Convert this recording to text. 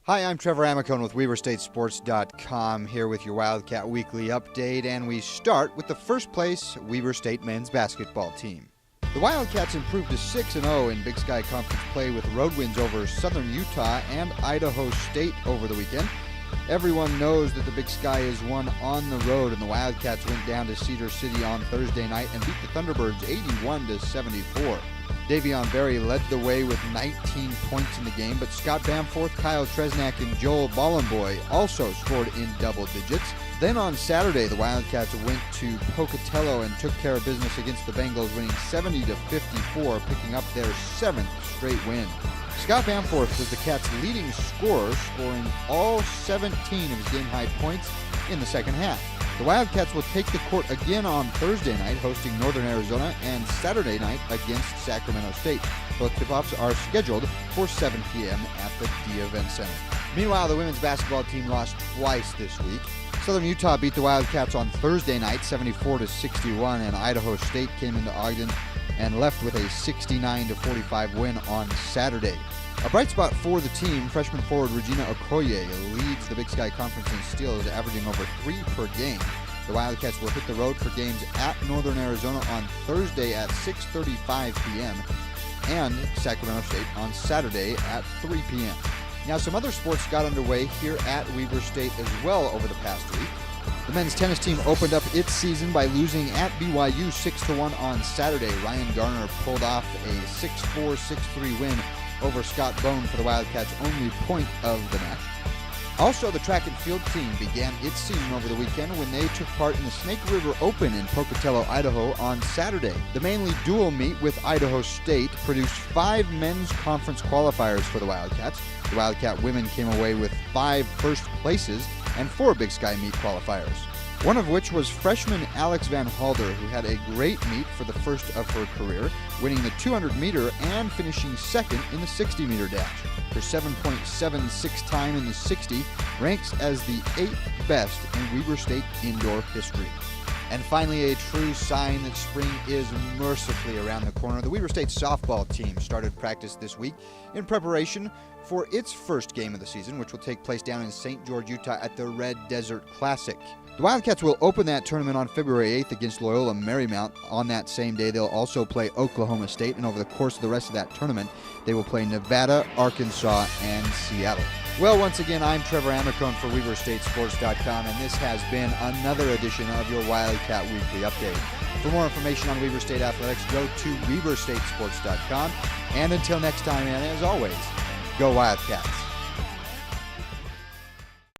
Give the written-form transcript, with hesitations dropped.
Hi, I'm Trevor Amicone with WeberStateSports.com here with your Wildcat Weekly Update, and we start with the first place Weber State men's basketball team. The Wildcats improved to 6-0 in Big Sky Conference play with road wins over Southern Utah and Idaho State over the weekend. Everyone knows that the Big Sky is won on the road, and the Wildcats went down to Cedar City on Thursday night and beat the Thunderbirds 81-74. Davion Berry led the way with 19 points in the game, but Scott Bamforth, Kyle Tresnak, and Joel Bollenboy also scored in double digits. Then on Saturday, the Wildcats went to Pocatello and took care of business against the Bengals, winning 70-54, picking up their 7th straight win. Scott Bamforth was the Cats' leading scorer, scoring all 17 of his game-high points in the second half. The Wildcats will take the court again on Thursday night, hosting Northern Arizona, and Saturday night against Sacramento State. Both tip-offs are scheduled for 7 p.m. at the D-Event Center. Meanwhile, the women's basketball team lost twice this week. Southern Utah beat the Wildcats on Thursday night, 74-61, and Idaho State came into Ogden and left with a 69-45 win on Saturday. A bright spot for the team, freshman forward Regina Okoye leads the Big Sky Conference in steals, averaging over 3 per game. The Wildcats will hit the road for games at Northern Arizona on Thursday at 6:35 p.m. and Sacramento State on Saturday at 3 p.m. Now, some other sports got underway here at Weber State as well over the past week. The men's tennis team opened up its season by losing at BYU 6-1 on Saturday. Ryan Garner pulled off a 6-4, 6-3 win over Scott Bone for the Wildcats' only point of the match. Also, the track and field team began its season over the weekend when they took part in the Snake River Open in Pocatello, Idaho on Saturday. The mainly dual meet with Idaho State produced 5 men's conference qualifiers for the Wildcats. The Wildcat women came away with 5 first places and 4 Big Sky meet qualifiers, one of which was freshman Alex Van Halder, who had a great meet for the first of her career, winning the 200-meter and finishing second in the 60-meter dash. Her 7.76 time in the 60 ranks as the 8th best in Weber State indoor history. And finally, a true sign that spring is mercifully around the corner. The Weber State softball team started practice this week in preparation for its first game of the season, which will take place down in St. George, Utah at the Red Desert Classic. The Wildcats will open that tournament on February 8th against Loyola Marymount. On that same day, they'll also play Oklahoma State, and over the course of the rest of that tournament, they will play Nevada, Arkansas, and Seattle. Well, once again, I'm Trevor Amicone for WeberStateSports.com, and this has been another edition of your Wildcat Weekly Update. For more information on Weber State athletics, go to WeberStateSports.com. And until next time, and as always, go Wildcats.